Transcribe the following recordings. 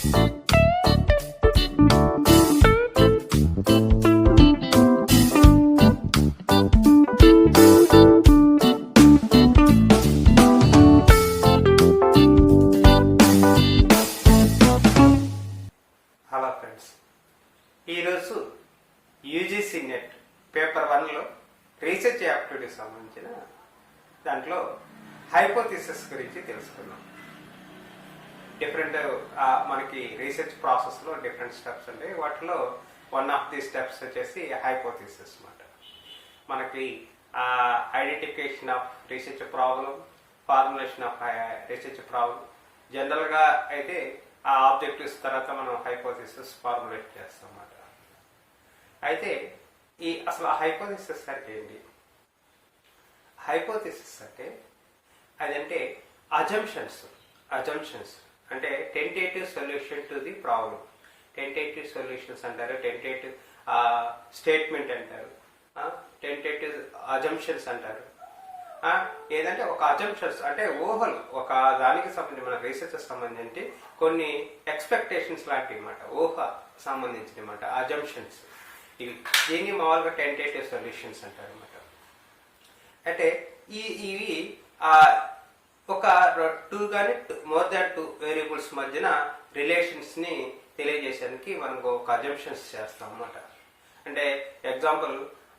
Hello friends, ఈరోజు UGC net paper 1లో research యాక్టివిటీకి సంబంధించిన దాంట్లో హైపోథిసిస్ గురించి తెలుసుకున్నాం. డిఫరెంట్ మనకి రీసెర్చ్ ప్రాసెస్లో డిఫరెంట్ స్టెప్స్ ఉంటాయి. వాటిలో వన్ ఆఫ్ ది స్టెప్స్ వచ్చేసి హైపోథిసిస్ అన్నమాట. మనకి identification of research problem, formulation of research problem. జనరల్గా అయితే ఆ ఆబ్జెక్టివ్స్ తర్వాత మనం హైపోథిసిస్ ఫార్ములేట్ చేస్తాం అన్నమాట. అయితే అసలు హైపోథిసిస్ అంటే ఏంటి? హైపోథిసిస్ అంటే అదంటే అజంప్షన్స్ అంటే tentative solution to the problem. Tentative solutions అంటారు, టెంటేటివ్ స్టేట్మెంట్ అంటారు, టెంటేటివ్ అజంప్షన్స్ అంటారు. ఏదంటే ఒక అజంప్షన్స్ అంటే ఊహలు, ఒక దానికి సంబంధించి మన రీసెర్చ్ సంబంధించి కొన్ని ఎక్స్పెక్టేషన్స్ లాంటివి అన్నమాట, ఊహ సంబంధించిన అన్నమాట అజంప్షన్స్. ఇవి దీన్ని మామూలుగా టెంటేటివ్ సొల్యూషన్స్ అంటారు అన్నమాట. అంటే ఇవి ఒక 2 కానీ మోర్ దాన్ 2 వేరియబుల్స్ మధ్యన రిలేషన్స్ ని తెలియజేసేందుకు మనం ఒక అజంప్షన్స్ చేస్తాం అన్నమాట. అంటే ఎగ్జాంపుల్,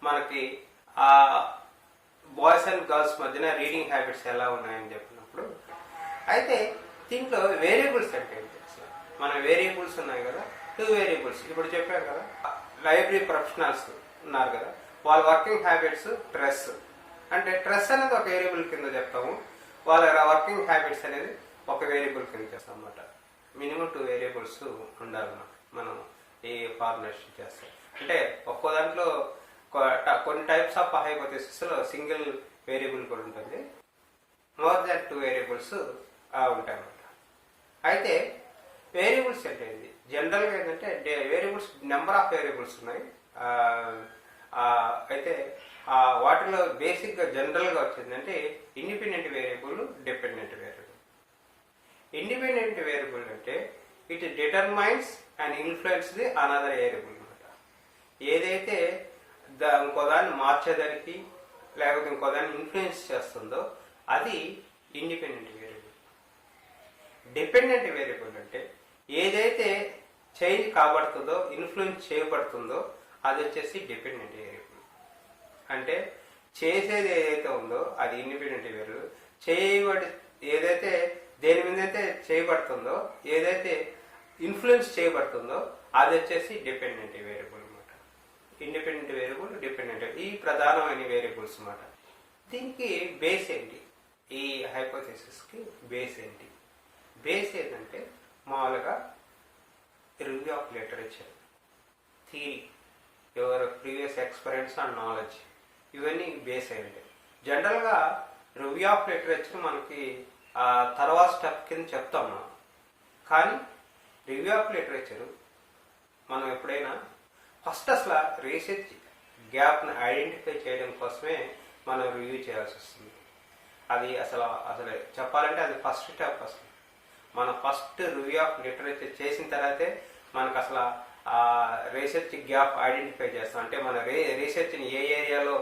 మనకి బాయ్స్ అండ్ గర్ల్స్ మధ్యన రీడింగ్ హ్యాబిట్స్ ఎలా ఉన్నాయని చెప్పినప్పుడు, అయితే దీంట్లో వేరియబుల్స్ అంటే ఏంటి? మన వేరియబుల్స్ ఉన్నాయి కదా, 2 వేరియబుల్స్. ఇప్పుడు చెప్పాం కదా, లైబ్రరీ ప్రొఫెషనల్స్ ఉన్నారు కదా, వాళ్ళ వర్కింగ్ హ్యాబిట్స్ స్ట్రెస్ అంటే స్ట్రెస్ అనేది ఒక వేరియబుల్ కింద చెప్తాము, వాళ్ళ వర్కింగ్ హ్యాబిట్స్ అనేది ఒక వేరియబుల్ కింద చేస్తాం అన్నమాట. మినిమం 2 వేరియబుల్స్ ఉండాలన్నమాట మనం ఈ ఫార్ములేషన్ చేస్తాం. అంటే ఒక్కో దాంట్లో కొన్ని టైప్స్ ఆఫ్ హైపోథిసిస్ లో సింగిల్ వేరియబుల్ కూడా ఉంటుంది, మోర్ దాన్ 2 వేరియబుల్స్ ఉంటాయి అన్నమాట. అయితే వేరియబుల్స్ అంటే ఏంటి? జనరల్గా ఏంటంటే వేరియబుల్స్ నెంబర్ ఆఫ్ వేరియబుల్స్ ఉన్నాయి. అయితే వాటిలో బేసిక్గా జనరల్గా వచ్చిందంటే independent variable, dependent variable. Independent variable అంటే it determines and influence the another variable అనమాట. ఏదైతే ఇంకో దాన్ని మార్చేదానికి లేకపోతే ఇంకో దాన్ని ఇన్ఫ్లుయెన్స్ చేస్తుందో అది ఇండిపెండెంట్ వేరియబుల్. డిపెండెంట్ వేరియబుల్ అంటే ఏదైతే చేంజ్ కాబడుతుందో, ఇన్ఫ్లుయెన్స్ చేయబడుతుందో అది వచ్చేసి డిపెండెంట్ వేరియబుల్. అంటే చేసేది ఏదైతే ఉందో అది ఇండిపెండెంట్ వేరియబుల్, ఏదైతే దేని మీద అయితే చేయబడుతుందో, ఏదైతే ఇన్ఫ్లుయెన్స్ చేయబడుతుందో అది వచ్చేసి డిపెండెంట్ వేరియబుల్ అనమాట. ఇండిపెండెంట్ వేరియబుల్, డిపెండెంట్, ఈ ప్రధానమైన వేరియబుల్స్ అన్నమాట. దీనికి బేస్ ఏంటి? ఈ హైపోథిసిస్కి బేస్ ఏంటి? బేస్ ఏంటంటే మామూలుగా review of literature, theory, your previous experience and knowledge, ఇవన్నీ బేస్ అయ్యింది. జనరల్గా రివ్యూ ఆఫ్ లిటరేచర్ మనకి తర్వాత స్టెప్ కింద చెప్తాం మనం. కానీ రివ్యూ ఆఫ్ లిటరేచర్ మనం ఎప్పుడైనా ఫస్ట్ అసలు రీసెర్చ్ గ్యాప్ని ఐడెంటిఫై చేయడం కోసమే మనం రివ్యూ చేయాల్సి వస్తుంది. అది అసలు చెప్పాలంటే అది ఫస్ట్ స్టెప్. అసలు మనం ఫస్ట్ రివ్యూ ఆఫ్ లిటరేచర్ చేసిన తర్వాతే మనకు అసలు రీసెర్చ్ గ్యాప్ ఐడెంటిఫై చేస్తాం. అంటే మన రీసెర్చ్ని ఏ ఏరియాలో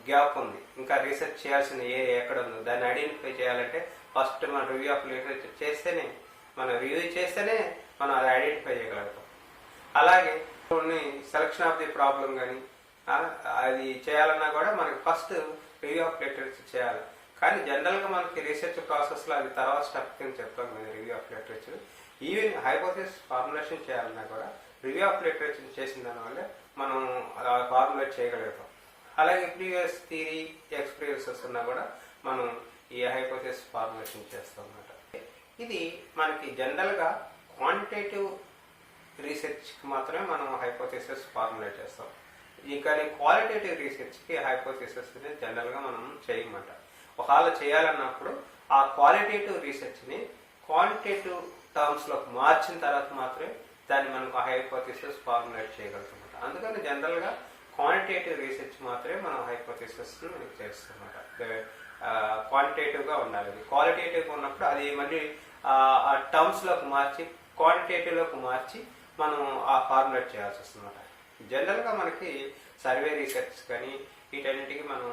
గ్యాప్ ఉంది, ఇంకా రీసెర్చ్ చేయాల్సిన ఏరియా ఎక్కడ ఉందో దాన్ని ఐడెంటిఫై చేయాలంటే ఫస్ట్ మనం రివ్యూ ఆఫ్ లిటరేచర్ చేస్తేనే, మనం రివ్యూ చేస్తేనే మనం అది ఐడెంటిఫై చేయగలుగుతాం. అలాగే కొన్ని సెలక్షన్ ఆఫ్ ది ప్రాబ్లం కానీ అది చేయాలన్నా కూడా మనకి ఫస్ట్ రివ్యూ ఆఫ్ లిటరేచర్ చేయాలి. కానీ జనరల్గా మనకి రీసెర్చ్ ప్రాసెస్లో అది తర్వాత స్టెప్ కింద చెప్తాం కదా review of literature. Even hypothesis formulation చేయాలన్నా కూడా రివ్యూ ఆఫ్ లిటరేచర్ చేసిన దానివల్ల మనం ఫార్ములేట్ చేయగలుగుతాం. అలాగే ప్రీవియస్ థియరీ ఎక్స్పీరియన్సెస్ ఉన్నా కూడా మనం ఈ హైపోథిసిస్ ఫార్ములేషన్ చేస్తాం అన్నమాట. ఇది మనకి జనరల్గా క్వాంటిటేటివ్ రీసెర్చ్కి మాత్రమే మనం హైపోథిసిస్ ఫార్ములేట్ చేస్తాం. కానీ క్వాలిటేటివ్ రీసెర్చ్కి హైపోథిసిస్ జనరల్గా మనం చేయమంట. ఒకవేళ చేయాలన్నప్పుడు ఆ క్వాలిటేటివ్ రీసెర్చ్ని క్వాంటిటేటివ్ టర్మ్స్లోకి మార్చిన తర్వాత మాత్రమే దాన్ని మనకు హైపోథిసిస్ ఫార్ములేట్ చేయగలుగుతాం. అందుకని జనరల్గా క్వాంటిటేటివ్ రీసెర్చ్ మాత్రమే మనం హైపోథిసిస్ చేస్తామన్నమాట. క్వాంటిటేటివ్గా ఉండాలి. క్వాలిటేటివ్గా ఉన్నప్పుడు అది మళ్ళీ ఆ టర్మ్స్లోకి మార్చి క్వాంటిటేటివ్లోకి మార్చి మనం ఆ ఫార్ములేట్ చేయాల్సి వస్తుంది అనమాట. జనరల్గా మనకి సర్వే రీసెర్చ్ కానీ వీటన్నిటికీ మనం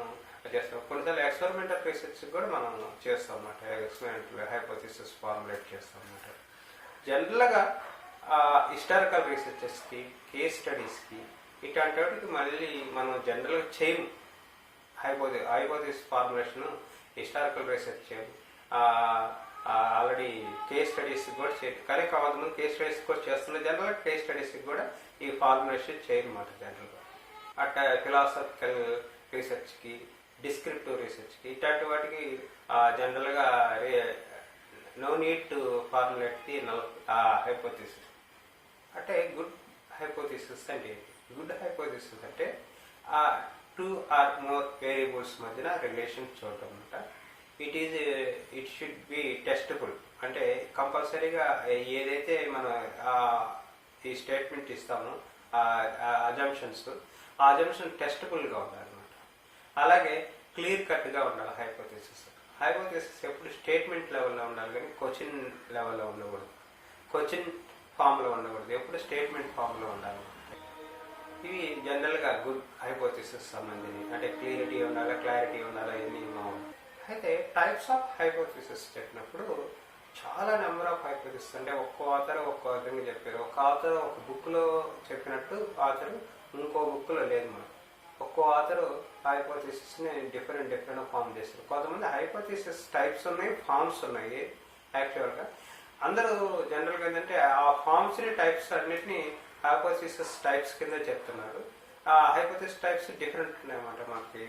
చేస్తాం. కొన్నిసార్లు ఎక్స్పెరిమెంటల్ రీసెర్చ్ కూడా మనం చేస్తాం అన్నమాట. ఎక్స్పెరిమెంటల్ హైపోథిసిస్ ఫార్ములేట్ చేస్తాం అన్నమాట. జనరల్గా హిస్టారికల్ రీసెర్చెస్కి, కేస్ స్టడీస్కి ఇట్లాంటి వాటికి మళ్ళీ మనం జనరల్గా చేయము. హైపోథిసిస్ ఫార్ములేషన్ హిస్టారికల్ రీసెర్చ్ చేయము. ఆల్రెడీ కేస్ స్టడీస్ కూడా చేయరు. కానీ కావాలి కేస్ స్టడీస్ కూడా చేస్తున్న జనరల్గా కేస్ స్టడీస్కి కూడా ఈ ఫార్ములేషన్ చేయనమాట జనరల్గా. అట్లా ఫిలాసఫికల్ రీసెర్చ్కి, డిస్క్రిప్టివ్ రీసెర్చ్కి ఇట్లాంటి వాటికి జనరల్గా no need to formulate the hypothesis. అంటే గుడ్ హైపోథిసిస్ అంటే గుడ్ హైపోథిసిస్ అంటే టూ ఆర్ మోర్ వేరియబుల్స్ మధ్యన రిలేషన్ చూడటం అనమాట. It should be testable. అంటే కంపల్సరీగా ఏదైతే మనం ఈ స్టేట్మెంట్ ఇస్తామో అజంప్షన్స్, ఆ అజంప్షన్ టెస్టబుల్గా ఉండాలన్నమాట. అలాగే క్లియర్ కట్గా ఉండాలి హైపోథిసిస్. హైపోథిసిస్ ఎప్పుడు స్టేట్మెంట్ లెవెల్లో ఉండాలి కానీ క్వశ్చన్ లెవెల్లో ఉండకూడదు, క్వశ్చన్ ఫామ్లో ఉండకూడదు, ఎప్పుడు స్టేట్మెంట్ ఫామ్లో ఉండాలి. ఇవి జనరల్గా గుడ్ హైపోథిసిస్ సంబంధించి. అంటే క్లియరిటీ ఉండాలి, క్లారిటీ ఉండాలి, ఇవన్నీ బాగుంది. అయితే టైప్స్ ఆఫ్ హైపోథిసిస్ చెప్పినప్పుడు చాలా నెంబర్ ఆఫ్ హైపోథిసిస్, అంటే ఒక్కో ఆథర్ ఒక్కో విధంగా చెప్పారు. ఒక ఆథర్ ఒక బుక్లో చెప్పినట్టు ఆథర్ ఇంకో బుక్లో లేదు. మనం ఒక్కో ఆథర్ హైపోథిసిస్ని డిఫరెంట్ ఫామ్ చేస్తారు. కొంతమంది హైపోథిసిస్ టైప్స్ ఉన్నాయి, ఫామ్స్ ఉన్నాయి. యాక్చువల్గా అందరూ జనరల్గా ఏంటంటే ఆ ఫామ్స్ని, టైప్స్ అన్నిటినీ హైపోథిసిస్ టైప్స్ కింద చెప్తున్నారు. ఆ హైపోథిసిస్ టైప్స్ డిఫరెంట్ ఉన్నాయన్నమాట. మనకి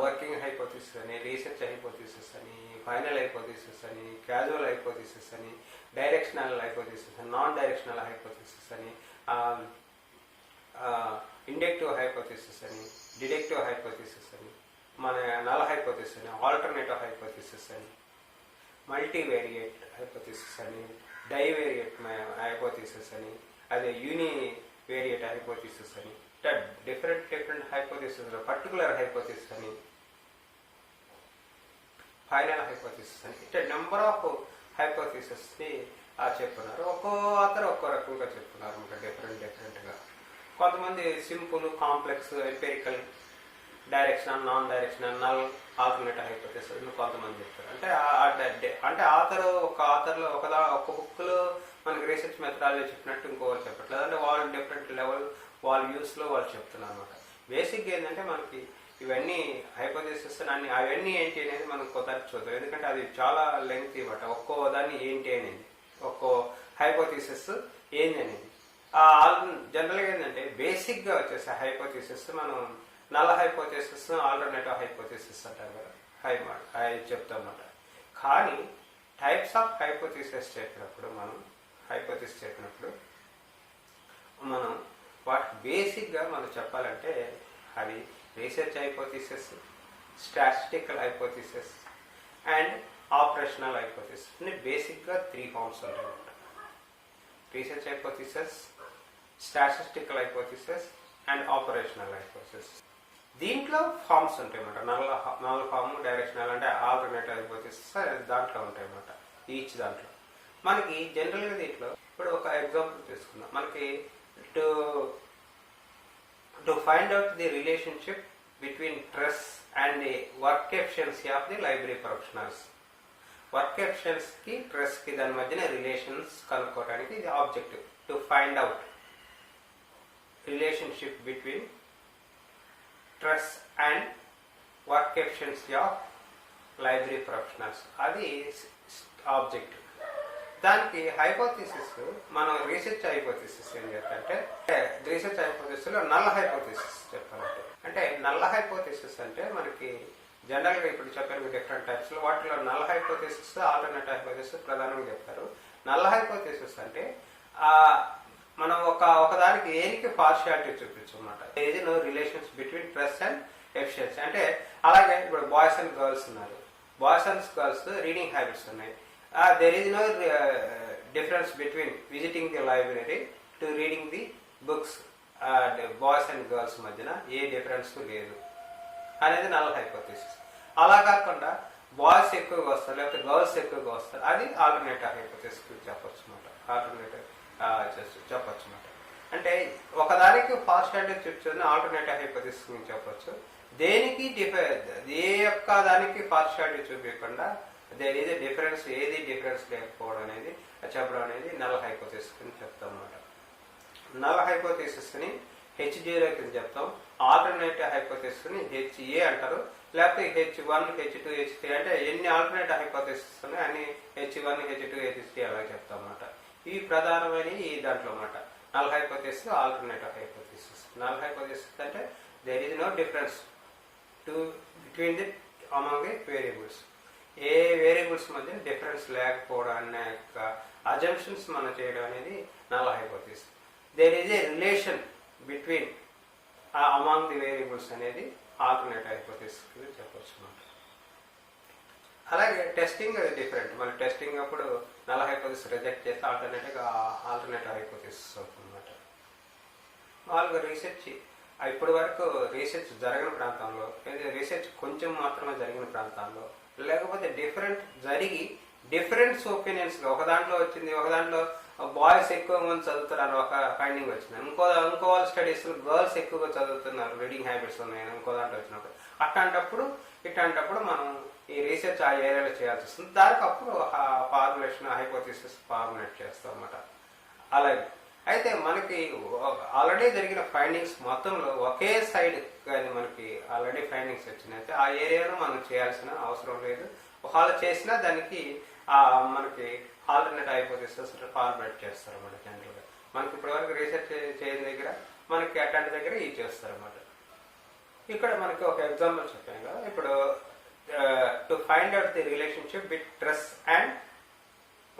వర్కింగ్ హైపోథిసిస్ అని, రీసెర్చ్ హైపోథిసిస్ అని, ఫైనల్ హైపోథిసిస్ అని, క్యాజువల్ హైపోథిసిస్ అని, డైరెక్షనల్ హైపోథిసిస్ అని, నాన్ డైరెక్షనల్ హైపోథిసిస్ అని, ఇండక్టివ్ హైపోథిసిస్ అని, డిడక్టివ్ హైపోథిసిస్ అని, మన నల్ హైపోథిసిస్ అని, ఆల్టర్నేటివ్ హైపోథిసిస్ అని, మల్టీవేరియేట్ హైపోథిసిస్ అని, డైవేరియేట్ హైపోథిసిస్ అని, అదే యూనివేరియేట్ హైపోథిసిస్ అని, డిఫరెంట్ హైపోథిసిస్, పర్టికులర్ హైపోథిసిస్ అని, ఫైనల్ హైపోథిసిస్ అని, ఇట్లా నెంబర్ ఆఫ్ హైపోథిసిస్ని చెప్తున్నారు. ఒక్కో ఆథర్ ఒక్కో రకంగా చెప్తున్నారు ఇంకా డిఫరెంట్గా. కొంతమంది simple, complex, empirical, directional, non directional, null, alternative hypothesis అని కొంతమంది చెప్తారు. అంటే ఒక ఆథర్లో ఒక బుక్లో మనకి రీసెర్చ్ మెథడాలజీ చెప్పినట్టు ఇంకోటి చెప్పట్లేదు. అంటే వాళ్ళు డిఫరెంట్ లెవెల్, వాళ్ళ యూస్లో వాళ్ళు చెప్తున్నారు అనమాట. బేసిక్గా ఏంటంటే మనకి ఇవన్నీ హైపోథిసిస్ అన్ని అవన్నీ ఏంటి అనేది మనం కొత్తగా చూద్దాం. ఎందుకంటే అది చాలా లెంగ్త్ ఇవ్వట. ఒక్కో దాన్ని ఏంటి అనేది, ఒక్కో హైపోథిసిస్ ఏంటి అనేది. జనరల్గా ఏంటంటే బేసిక్గా వచ్చేసి హైపోథిసిస్ మనం నల్ హైపోథిసిస్, ఆల్టర్నేటివ్ హైపోథిసిస్ అంటారు కదా, చెప్తాం అన్నమాట. కానీ టైప్స్ ఆఫ్ హైపోథిసిస్ చెప్పినప్పుడు మనం వాటి బేసిక్గా మనం చెప్పాలంటే అది research hypothesis, statistical hypothesis and operational hypothesis అని బేసిక్గా 3 ఫార్మ్స్ ఉంటాయన్నమాట. Research hypothesis, statistical hypothesis and operational hypothesis. దీంట్లో ఫార్మ్స్ ఉంటాయి అన్నమాట. నల్ ఫార్మ్, డైరెక్షనల్ అంటే ఆల్టర్నేటివ్ హైపోథిసిస్ దాంట్లో ఉంటాయి అన్నమాట. ఈచ్ దాంట్లో మనకి జనరల్గా దీంట్లో ఇప్పుడు ఒక ఎగ్జాంపుల్ తీసుకుందాం. మనకి to find out the relationship between stress and the work efficiency of the library professionals. Work ఎఫిషియన్సీకి, స్ట్రెస్కి దాని మధ్యన రిలేషన్స్ కనుక్కోవడానికి ఇది objective. To find out relationship between stress and work efficiency of library professionals, అది objective. దానికి hypothesis, మనం research hypothesis ఏం చెప్తారంటే, రీసెర్చ్ హైపోథిసిస్లో నల్ హైపోథిసిస్ చెప్పాలంటే, అంటే నల్ హైపోథిసిస్ అంటే మనకి జనరల్గా ఇప్పుడు చెప్పారు డిఫరెంట్ టైప్స్లో, వాటిలో నల్ హైపోథిసిస్, ఆల్టర్నేటివ్ హైపోథిసిస్ ప్రధానంగా చెప్తారు. నల్ హైపోథిసిస్ అంటే మనం ఒకదానికి ఏనికి పార్షియాలిటీ చూపించమాట. ఏది no relations between stress and efficiency. అంటే అలాగే ఇప్పుడు బాయ్స్ అండ్ గర్ల్స్ ఉన్నారు. Boys and girls reading habits ఉన్నాయి. there is no difference between visiting the library to reading the books. Boys and girls మధ్యన ఏ డిఫరెన్స్ లేదు అనేది null hypothesis. అలా కాకుండా బాయ్స్ ఎక్కువగా వస్తారు లేకపోతే గర్ల్స్ ఎక్కువగా వస్తారు, అది ఆల్టర్నేటివ్ హైపోథెసిస్ చెప్పొచ్చు అనమాట. ఆల్టర్నేటివ్ చెప్పొచ్చు అనమాట. అంటే ఒకదానికి పార్షియాలిటీ చూపించని ఆల్టర్నేటివ్ హైపోథెసిస్ గురించి చెప్పొచ్చు. దేనికి ఏ యొక్క దానికి పార్షియాలిటీ చూపించకుండా దేర్ ఈజ్ డిఫరెన్స్, ఏది డిఫరెన్స్ లేకపోవడం అనేది చెప్పడం అనేది నల్ హైపోథెసిస్ అని చెప్తాం అనమాట. నల్ హైపోథెసిస్ ని H0 కింద చెప్తాం. ఆల్టర్నేటివ్ హైపోథెసిస్ ని HA అంటారు, లేకపోతే H1, H2, H3 అంటే ఎన్ని ఆల్టర్నేటివ్ హైపోథెసిస్ ఉన్నాయి అన్ని H1, H2, H3 అలా చెప్తాం అన్నమాట. ఇవి ప్రధానమైన ఈ దాంట్లో అన్నమాట. Null hypothesis, alternative hypothesis. Null hypothesis అంటే there is no difference between the among the variables. ఏ వేరియబుల్స్ మధ్య డిఫరెన్స్ లేకపోవడం అనే యొక్క అజంప్షన్స్ మనం చేయడం అనేది null hypothesis. There is a relation between among the variables అనేది ఆల్టర్నేటివ్ హైపోథెసిస్ చెప్పొచ్చు అన్నమాట. అలాగే టెస్టింగ్ అది డిఫరెంట్. మన టెస్టింగ్ అప్పుడు నల్ హైపోథెసిస్ రిజెక్ట్ చేస్తే ఆల్టర్నేటివ్ హైపోథెసిస్ అవుతుంది అన్నమాట. మామూలుగా రీసెర్చ్ ఇప్పటి వరకు రీసెర్చ్ జరగని ప్రాంతంలో, రీసెర్చ్ కొంచెం మాత్రమే జరిగిన ప్రాంతాల్లో, లేకపోతే డిఫరెంట్స్ ఒపీనియన్స్ ఒక దాంట్లో వచ్చింది, ఒక దాంట్లో బాయ్స్ ఎక్కువ మంది చదువుతున్నారు ఒక ఫైండింగ్ వచ్చింది, ఇంకో వాళ్ళ స్టడీస్ గర్ల్స్ ఎక్కువగా చదువుతున్నారు, రీడింగ్ హ్యాబిట్స్ ఉన్నాయని ఇంకో దాంట్లో వచ్చినప్పుడు, ఇట్లాంటప్పుడు మనం ఈ రీసెర్చ్ ఆ ఏరియాలో చేయాల్సి వస్తుంది. దానికి అప్పుడు ఫార్ములేషన్ హైపోథెసిస్ ఫార్ములేట్ చేస్తాం అన్నమాట. అలాగే అయితే మనకి ఆల్రెడీ జరిగిన ఫైండింగ్స్ మొత్తంలో ఒకే సైడ్ కానీ మనకి ఆల్రెడీ ఫైండింగ్స్ వచ్చినాయితే ఆ ఏరియాలో మనం చేయాల్సిన అవసరం లేదు. ఒకవేళ చేసినా దానికి మనకి ఆల్టర్నేటివ్ హైపోథెసిస్ ఫార్ములేట్ చేస్తారు అన్నమాట. జనరల్గా మనకి ఇప్పటివరకు రీసెర్చ్ చేయని దగ్గర మనకి అట్లాంటి దగ్గర ఇది చేస్తారు అన్నమాట. ఇక్కడ మనకి ఒక ఎగ్జాంపుల్ చెప్పాను కదా, ఇప్పుడు to find out the relationship bit stress and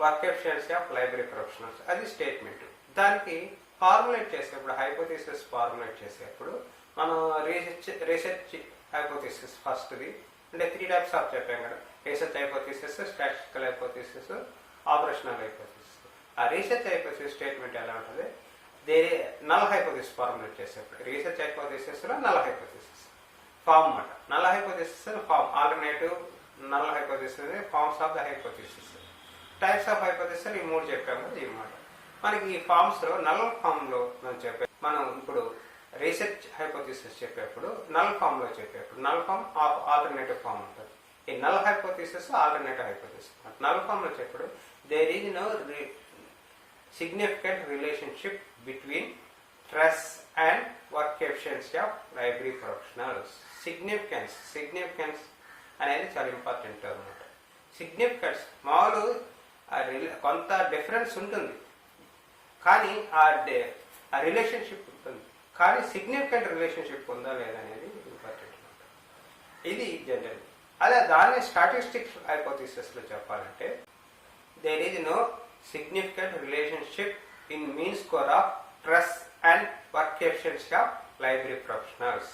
work efficiency of library professionals, అది స్టేట్మెంట్. దానికి ఫార్ములేట్ చేసేప్పుడు హైపోథెసిస్ ఫార్ములేట్ చేసేప్పుడు మనం రీసెర్చ్ హైపోథెసిస్ ఫస్ట్ది అంటే 3 టైప్స్ ఆఫ్ చెప్పాం కదా, research hypothesis, statistical hypothesis, operational hypothesis. ఆ రీసెర్చ్ హైపోథెసిస్ స్టేట్మెంట్ ఎలా ఉంటుంది, నల్ హైపోథెసిస్ ఫార్ములేట్ చేసేప్పుడు రీసెర్చ్ హైపోథెసిస్ లో నల్ హైపోథెసిస్ ఫార్మ్ అన్నమాట. Null hypothesis form, alternative null hypothesis forms of the hypothesis. Types of hypothesis ఈ 3 చెప్పాము ఈ మాట. మనకి ఈ ఫార్మ్స్ లో నల్ ఫామ్ లో మనం ఇప్పుడు రీసెర్చ్ హైపోథెసిస్ చెప్పేప్పుడు నల్ ఫామ్ లో చెప్పేప్పుడు null form of alternative form ఉంటుంది. ఈ null hypothesis alternative hypothesis. Null form లో చెప్పేప్పుడు there is no significant relationship between stress and work efficiency of library professionals. Significance అనేది చాలా ఇంపార్టెంట్ అనమాట. సిగ్నిఫికెన్స్ మామూలు కొంత డిఫరెన్స్ ఉంటుంది కానీ ఆ రిలేషన్షిప్ ఉంటుంది, కానీ సిగ్నిఫికెంట్ రిలేషన్షిప్ ఉందా లేదా అనేది ఇంపార్టెంట్ అనమాట. ఇది జనరల్. అదే దాన్ని స్టాటిస్టిక్స్ హైపోథెసిస్ లో చెప్పాలంటే there is no significant relationship in mean score of stress and work efficiency of library professionals.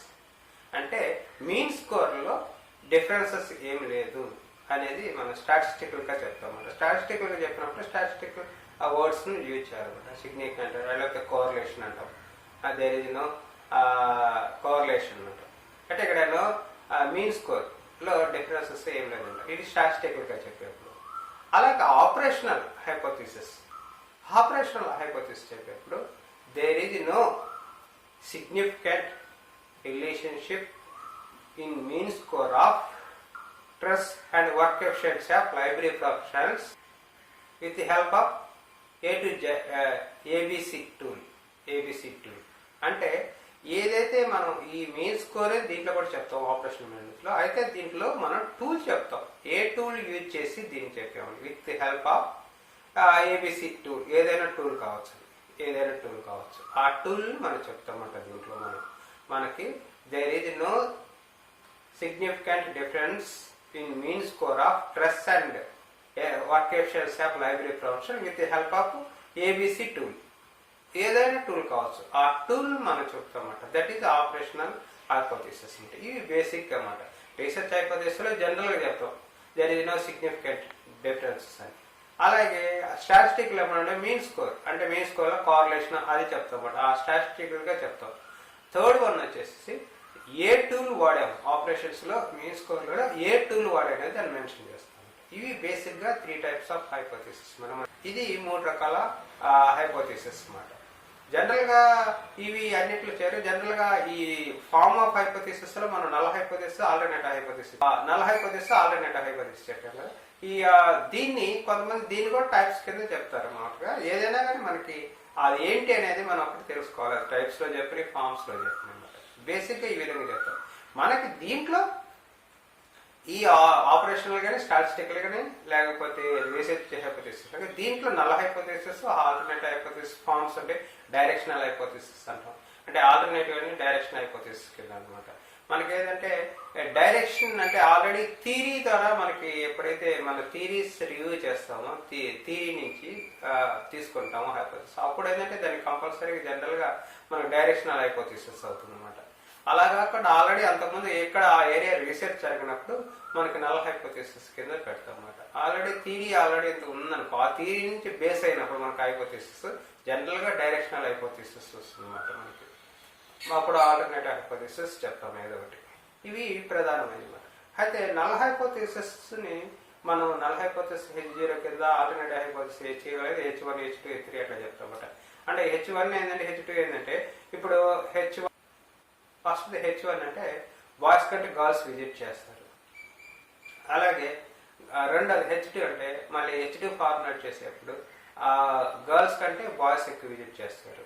అంటే మీన్ స్కోర్ లో డిఫరెన్సెస్ ఏమి లేదు అనేది మనం స్టాటిస్టికల్ గా చెప్తాం అన్నమాట. స్టాటిస్టికల్ గా చెప్పినప్పుడు స్టాటిస్టికల్ ఆ వర్డ్స్ ని యూజ్ చేయాలన్నమాట. సిగ్నిఫికెంట్ లేకపోతే కోరిలేషన్ అంటాం, దేర్ ఈజ్ నో కోరిలేషన్ అంటాం. అంటే ఇక్కడ మీన్ స్కోర్ లో డిఫరెన్సెస్ ఏం లేదంట, ఇది స్టాటిస్టికల్ గా చెప్పేప్పుడు. అలాగే ఆపరేషనల్ హైపోథెసిస్ చెప్పేప్పుడు there is no significant relationship in mean score of stress and work efficiency of library professionals with the help of ABC tool. అంటే ఏదైతే మనం ఈ మీన్ స్కోర్ దీంట్లో కూడా చెప్తాం ఆపరేషన్ మేనేజ్ లో, అయితే దీంట్లో మనం టూల్ చెప్తాం. ఏ టూల్ యూజ్ చేసి దీన్ని చెప్పాము with the help of ABC tool. ఏదైనా టూల్ కావచ్చు. ఆ టూల్ మనం చెప్తామంట. దీంట్లో మనకి there is no significant difference in mean score of stress and work efficiency of library profession with the help of ABC tool. ఏదైనా టూల్ కావచ్చు, ఆ టూల్ మనం చెప్తామన్నమాట. That is operational hypothesis. అంటే ఇవి బేసిక్ అన్నమాట. రీసెర్చ్ హైపోథెసిస్ లో general గా చెప్తాం there is no significant differences అని. అలాగే స్టాటిస్టికల్ ఏమంటే మీన్ స్కోర్, అంటే మీన్ స్కోర్ లో కోరిలేషన్ అది చెప్తాం అన్నమాట. ఆ స్టాటిస్టికల్ గా చెప్తాం. థర్డ్ వన్ వచ్చేసి ఏ టూల్ వాడాం ఆపరేషన్స్లో మీన్ స్కోర్లో ఏ టూల్ వాడామనేది దాన్ని మెన్షన్ చేస్తాం. ఇవి బేసిక్గా 3 టైప్స్ ఆఫ్ హైపోథిసిస్. మనం ఇది 3 రకాల హైపోథిసిస్ అన్నమాట. జనరల్గా ఇవి అన్నిట్లో చేరు. జనరల్గా ఈ ఫార్మ్ ఆఫ్ హైపోథిసిస్ లో మనం null hypothesis, alternative hypothesis, null hypothesis, alternative hypothesis చెప్పాం కదా. ఈ దీన్ని కొంతమంది దీన్ని కూడా టైప్స్ కింద చెప్తారు మామూలుగా. ఏదైనా కానీ మనకి అది ఏంటి అనేది మనం ఒకటి తెలుసుకోవాలి. టైప్స్ లో చెప్పి ఫార్మ్స్ లో చెప్పిన అనమాట. బేసిక్ గా ఈ విధంగా చెప్తారు. మనకి దీంట్లో ఈ ఆపరేషనల్ కానీ స్టాటిస్టికల్ కానీ లేకపోతే రీసెర్చ్ హైపోథిసిస్ కానీ దీంట్లో null hypothesis, alternative hypothesis forms అంటే డైరెక్షనల్ హైపోథిసిస్ అంటాం. అంటే ఆల్టర్నేటివ్ అని డైరెక్షన్ హైపోథిసిస్ కింద అనమాట. మనకి ఏదంటే డైరెక్షన్ అంటే ఆల్రెడీ థియరీ ద్వారా మనకి ఎప్పుడైతే మన థియరీస్ రివ్యూ చేస్తామో థియరీ నుంచి తీసుకుంటామో హైపోథిసిస్, అప్పుడు ఏంటంటే దానికి కంపల్సరీగా జనరల్గా మనకి డైరెక్షనల్ హైపోథిసిస్ అవుతుంది అనమాట. అలా కాకుండా ఆల్రెడీ అంతకుముందు ఎక్కడ ఆ ఏరియా రీసెర్చ్ జరిగినప్పుడు మనకి నల్ హైపోథిసిస్ కింద పెడతాం అనమాట. ఆల్రెడీ థియరీ ఇంత ఉందనుకో, ఆ థియరీ నుంచి బేస్ అయినప్పుడు మనకి హైపోథిసిస్ జనరల్గా డైరెక్షనల్ హైపోథిసిస్ వస్తుంది అనమాట. మనకి అప్పుడు ఆల్టర్నేటివ్ హైపోథిసిస్ చెప్తాం ఏదో ఒకటి. ఇవి ప్రధానమైనమాట. అయితే నల్ హైపోథిసిస్ ని మనం నల్ హైపోథిసిస్ H0 కింద, alternative hypothesis H0 H1 H2 H3 అట్లా చెప్తాం అనమాట. అంటే H1 ఏంటంటే H2 ఏంటంటే ఇప్పుడు ఫస్ట్ H1 అంటే బాయ్స్ కంటే గర్ల్స్ విజిట్ చేస్తారు. అలాగే రెండోది H2 అంటే మళ్ళీ H2 ఫార్ములేట్ చేసేప్పుడు గర్ల్స్ కంటే బాయ్స్ ఎక్కువ విజిట్ చేస్తారు.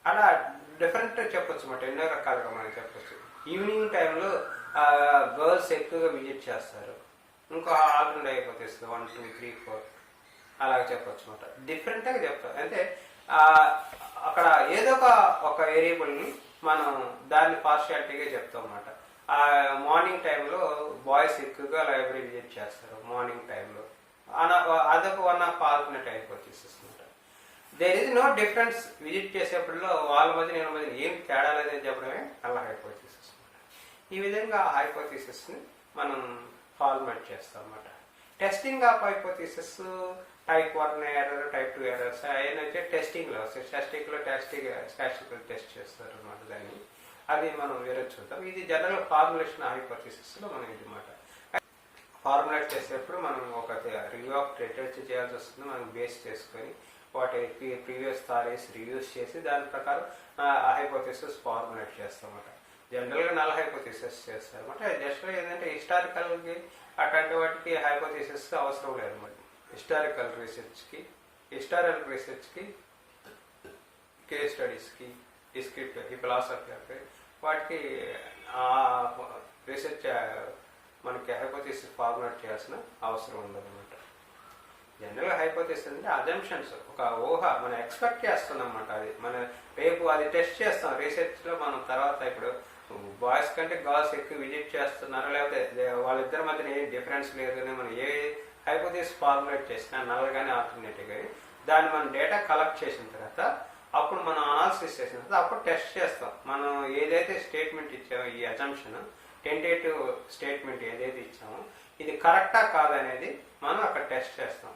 అలా డిఫరెంట్ చెప్పొచ్చు అన్నమాట. ఎన్నో రకాలుగా మనం చెప్పొచ్చు. ఈవినింగ్ టైంలో గర్ల్స్ ఎక్కువగా విజిట్ చేస్తారు. ఇంకో ఆల్టర్నేటివ్ హైపోథిసిస్ 1 2 3 4 అలాగే చెప్పొచ్చు అన్నమాట. డిఫరెంట్గా చెప్తారు. అంటే అక్కడ ఏదో ఒక వేరియబుల్ని మనం దాన్ని పార్షియాలిటీగా చెప్తాం అన్నమాట. మార్నింగ్ టైంలో బాయ్స్ ఎక్కువగా లైబ్రరీ విజిట్ చేస్తారు మార్నింగ్ టైంలో. అదొక వన్ ఆఫ్ ఆల్టర్నేటివ్ హైపోథిసిస్ అన్నమాట. There is no difference visit చేసేప్పుడులో వాళ్ళ మధ్య నేను మధ్య ఏం తేడా లేదని చెప్పడమే అలా హైపోథిసిస్ అన్నమాట. ఈ విధంగా హైపోథిసిస్ ని మనం ఫార్మాట్ చేస్తాం అన్నమాట. Testing of hypothesis type 1 error, type 2 errors అయినా వచ్చే టెస్టింగ్ లో వస్తాయి. స్టాటిస్టికల్ టెస్ట్ చేస్తారు అన్నమాట. దాన్ని అది మనం వేరే చూద్దాం. ఇది జనరల్ ఫార్ములేషన్ హైపోథిసిస్ లో మనం ఇది మాట ఫార్ములేట్ చేసేప్పుడు మనం ఒక రివ్యూ ఆఫ్ లిటరేచర్ చేయాల్సి వస్తుంది. మనం బేస్ చేసుకొని వాటి ప్రీవియస్ థారీస్ రివ్యూస్ చేసి దాని ప్రకారం హైపోథిసిస్ ఫార్ములేట్ చేస్తామన్నమాట. జనరల్గా నల్ హైపోథిసిస్ చేస్తారన్నమాట. జస్ట్ ఏంటంటే హిస్టారికల్కి అట్లాంటి వాటికి హైపోథిసిస్ అవసరం లేదన్నమాట. హిస్టారికల్ రీసెర్చ్కి కేస్ స్టడీస్కి డిస్క్రిప్టివ్ ఫిలాసఫీ వాటికి రీసెర్చ్ మనకి హైపోథిసిస్ ఫార్ములేట్ చేయాల్సిన అవసరం ఉండదన్నమాట. జనరల్గా హైపోథిసిస్ అంటే అజంప్షన్స్, ఒక ఊహ మనం ఎక్స్పెక్ట్ చేస్తున్నాం అన్నమాట. అది మన రేపు అది టెస్ట్ చేస్తాం రీసెర్చ్లో. మనం తర్వాత ఇప్పుడు బాయ్స్ కంటే గర్ల్స్ ఎక్కువ విజిట్ చేస్తున్నారు, లేకపోతే వాళ్ళిద్దరి మధ్యన ఏ డిఫరెన్స్ లేదు అని మనం ఏ హైపోథిసిస్ ఫార్ములేట్ చేసినా నల్ కానీ ఆల్టర్నేటివ్ కానీ దాన్ని మనం డేటా కలెక్ట్ చేసిన తర్వాత అప్పుడు మనం అనాలిసిస్ చేసిన తర్వాత అప్పుడు టెస్ట్ చేస్తాం. మనం ఏదైతే స్టేట్మెంట్ ఇచ్చామో ఈ అజంప్షన్ టెంటేటివ్ స్టేట్మెంట్ ఏదైతే ఇచ్చామో ఇది కరెక్టా కాదనేది మనం అక్కడ టెస్ట్ చేస్తాం.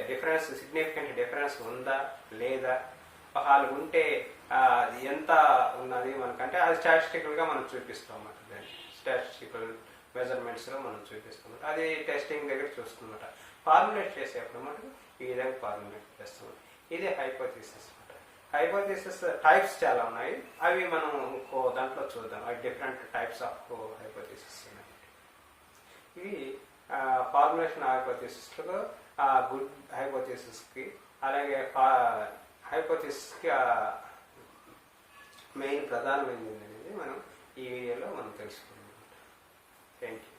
డిఫరెన్స్ సిగ్నిఫికెంట్ డిఫరెన్స్ ఉందా లేదా, వాళ్ళు ఉంటే ఎంత ఉన్నది మనకంటే అది స్టాటిస్టికల్గా మనం చూపిస్తాం అన్నమాట. దాన్ని స్టాటిస్టికల్ మెజర్మెంట్స్లో మనం చూపిస్తాం. అది టెస్టింగ్ దగ్గర చూస్తున్నమాట. ఫార్ములేట్ చేసేప్పుడు మనకు ఈ విధంగా ఫార్ములేట్ చేస్తాం. ఇది హైపోథిసిస్ అన్నమాట. హైపోథిసిస్ టైప్స్ చాలా ఉన్నాయి. అవి మనం ఇంకో దాంట్లో చూద్దాం. అవి డిఫరెంట్ టైప్స్ ఆఫ్ హైపోథిసిస్ ఉన్నాయి. ఇవి ఫార్ములేషన్ హైపోథిసిస్లో గుడ్ హైపోథిసిస్కి అలాగే హైపోథిసిస్కి మెయిన్ ప్రధానమైనది అనేది మనం ఈ వీడియోలో మనం తెలుసుకున్నాం. Thank you.